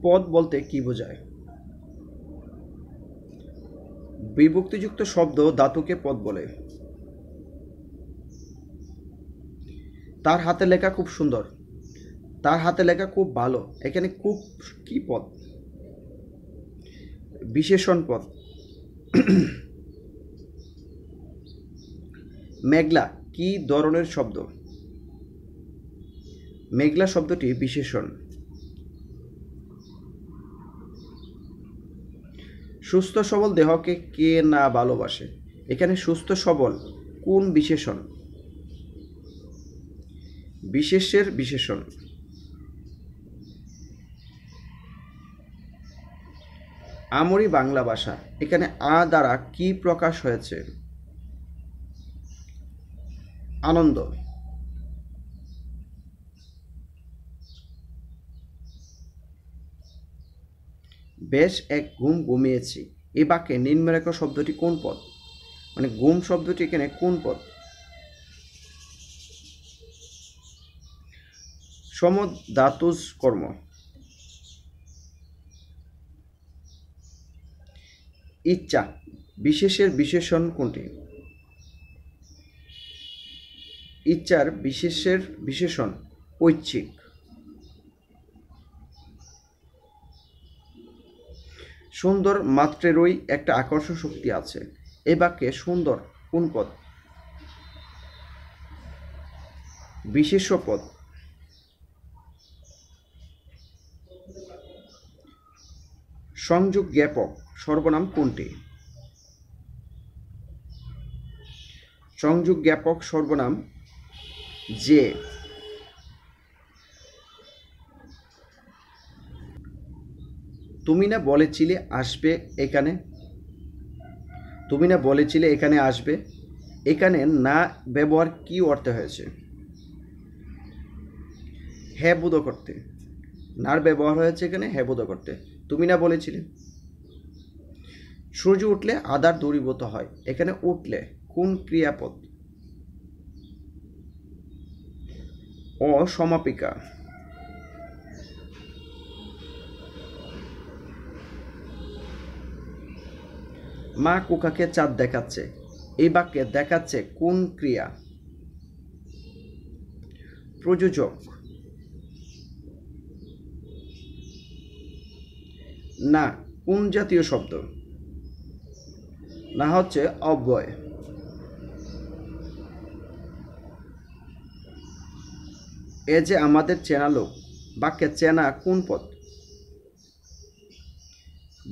পদ বলতে কি বোঝায়? বিভক্তিযুক্ত শব্দ ধাতুকে পদ বলে। তার হাতে লেখা খুব সুন্দর, তার হাতে লেখা খুব ভালো, এখানে খুব কি পদ? বিশেষণ পদ। মেঘলা কি ধরনের শব্দ? মেঘলা শব্দটি বিশেষণ। সুস্থ সবল দেহকে কে না ভালোবাসে? এখানে সুস্থ সবল কোন বিশেষণ? বিশেষের বিশেষণ। আমরি বাংলা ভাষা, এখানে আ দ্বারা কি প্রকাশ হয়েছে? আনন্দ। বেশ এক ঘুম ঘুমিয়েছি, এই বাক্যে নিম্নরেখা শব্দটি কোন পদ? মানে ঘুম শব্দটি এখানে কোন পদ? সমধাতুজ কর্ম। ইচ্ছা বিশেষের বিশেষণ কোনটি? ইচ্ছার বিশেষের বিশেষণ ঐচ্ছিক। সুন্দর মাত্রেরই একটা আকর্ষণ শক্তি আছে, এই বাক্যে সুন্দর কোন পদ? বিশেষ্য পদ। সংযোগ জ্ঞাপক সর্বনাম কোনটি? সংযোগ জ্ঞাপক সর্বনাম যে। তুমি না বলেছিলে আসবে এখানে, তুমি না বলেছিলে এখানে আসবে, এখানে না ব্যবহার কি অর্থে হয়েছে? হ্যাঁ বোধ করতে। নার ব্যবহার হয়েছে এখানে হ্যাঁ বোধ করতে। তুমি না বলেছিলে। সূর্য উঠলে আধার দূরীভূত হয়, এখানে উঠলে কোন ক্রিয়াপদ? অসমাপিকা। মা কুকাকে চাঁদ দেখাচ্ছে, এই বাক্যে দেখাচ্ছে কোন ক্রিয়া? প্রযোজক। না কোন জাতীয় শব্দ? না হচ্ছে অব্যয়। এ যে আমাদের চেনা লোক, বাক্যে চেনা কোন পদ?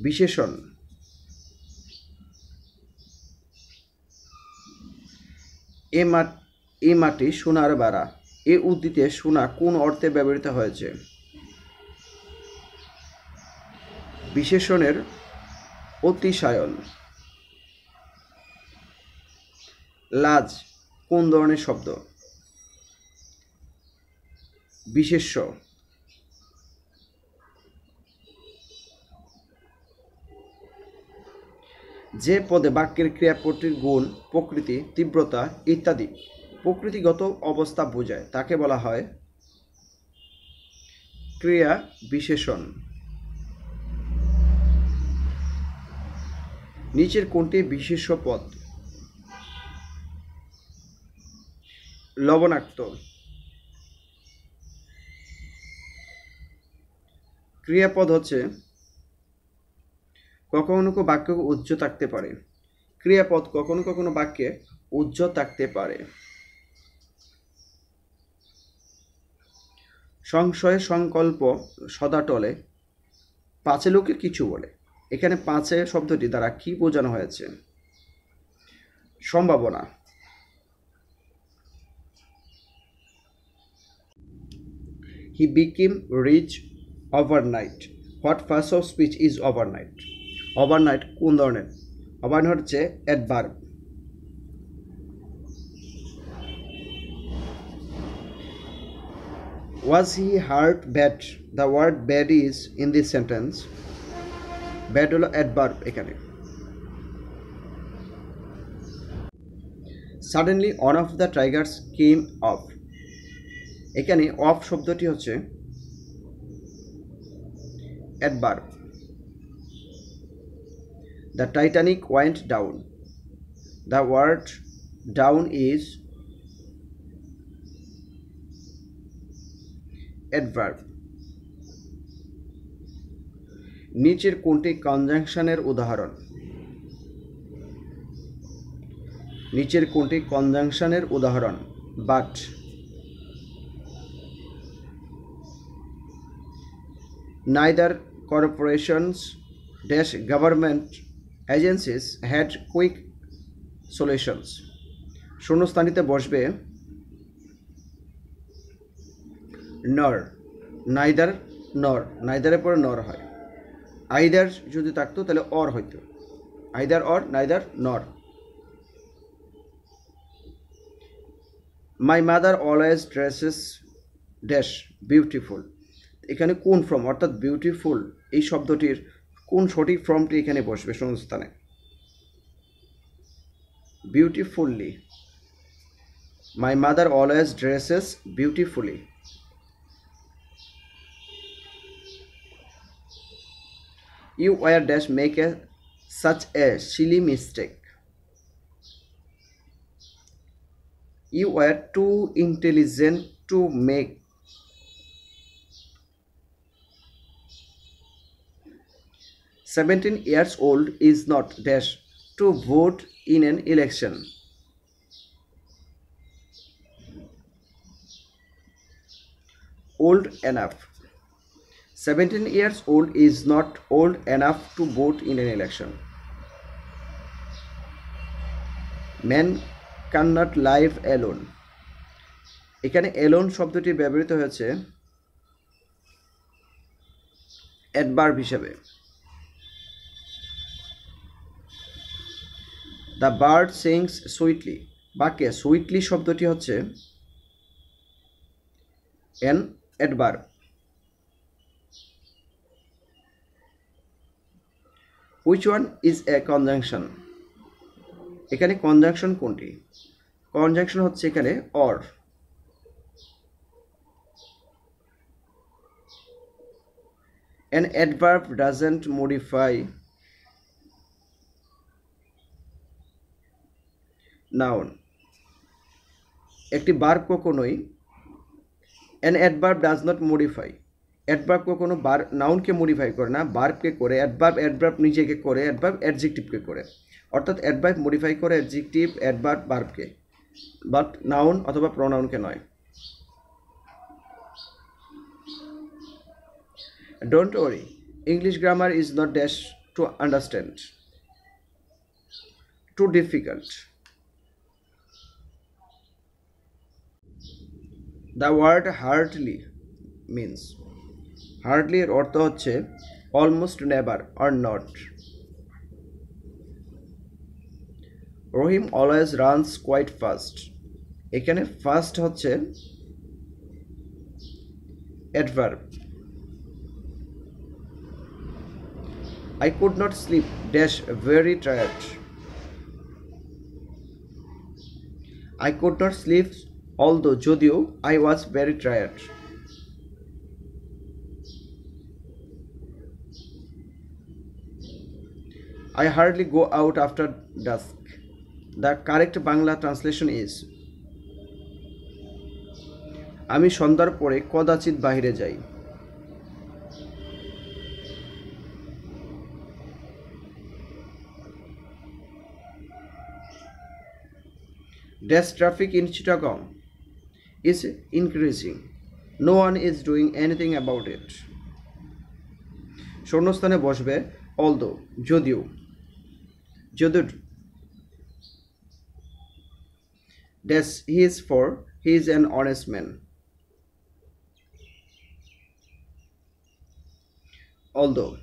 বিশেষণ। এ মাটি সোনার বাড়া, এ উদ্ধৃতিতে সোনা কোন অর্থে ব্যবহৃত হয়েছে? বিশেষণের অতিশায়ন। লাজ কোন ধরনের শব্দ? বিশেষ্য। যে পদে বাক্যের ক্রিয়াপদটির গুণ, প্রকৃতি, তীব্রতা ইত্যাদি প্রকৃতিগত অবস্থা বোঝায় তাকে বলা হয় ক্রিয়া বিশেষণ। নিচের কোনটি বিশেষ্য পদ? লবণাক্ত। ক্রিয়াপদ হচ্ছে কখনো কোনো বাক্যে উজ্জ্ব থাকতে পারে, ক্রিয়াপদ কখনো কখনো বাক্যে উজ্জ্ব থাকতে পারে। সংশয় সংকল্প সদা টলে, পাঁচে লোকে কিছু বলে, এখানে পাঁচে শব্দটি দ্বারা কি বোঝানো হয়েছে? সম্ভাবনা। He became rich overnight. What first of speech is overnight? Overnight কোন ধরনের? overnight হচ্ছে adverb. Was he hurt bad? The word bad is in this sentence. Bad হলো adverb এখানে। Suddenly one of the tigers came off. এখানে of শব্দটি হচ্ছে adverb. The Titanic went down. The word down is adverb. নিচের কোনটি কনজাংশনের উদাহরণ? নিচের কোনটি কনজাংশনের উদাহরণ? but, neither corporations dash government agencies had quick solutions. শূন্যস্থানীতে বসবে nor, neither nor, neither এর পরে nor হয়। either যদি থাকতো তাহলে or হইতো, either or, neither nor। My mother always dresses dash beautiful. এখানে কোন ফর্ম অর্থাৎ বিউটিফুল এই শব্দটির কোন সঠিক ফর্মটি এখানে বসবে শূন্যস্থানে? Beautifully. My mother always dresses beautifully. You were dash make such a silly mistake. You were too intelligent to make (17 years old) is not dash to vote in an election. Old enough. 17 years old is not old enough to vote in an election. Men cannot live alone. এখানে alone শব্দটি ব্যবহৃত হয়েছে adverb হিসেবে। The bird sings sweetly. বাক্যে sweetly শব্দটি হচ্ছে an adverb. Which one is a conjunction? এখানে conjunction কোনটি? conjunction হচ্ছে এখানে or. An adverb doesn't modify noun. একটি verb কখনোই an adverb does not modify. adverb কখনো নাউনকে মডিফাই করে না, ভার্বকে করে। adverb নিজেকে করে, adverb অ্যাডজেক্টিভকে করে। অর্থাৎ adverb মডিফাই করে অ্যাডজেক্টিভ, adverb ভার্বকে, বাট নাউন অথবা প্রোনাউনকে নয়। Don't worry, English grammar is not dash to understand. Too difficult. The word hardly means, hardly এর অর্থ হচ্ছে almost never or not. Rohim always runs quite fast. এখানে fast হচ্ছে adverb. I could not sleep dash very tired. I could not sleep although যদিও I was very tired. I hardly go out after dusk. The correct Bangla translation is আমি সন্ধ্যার পরে কদাচিৎ বাহিরে যাই। Dash traffic in Chittagong is increasing. No one is doing anything about it. শূন্যস্থানে বসবে although, যদিও। Dash he is for he is an honest man. Although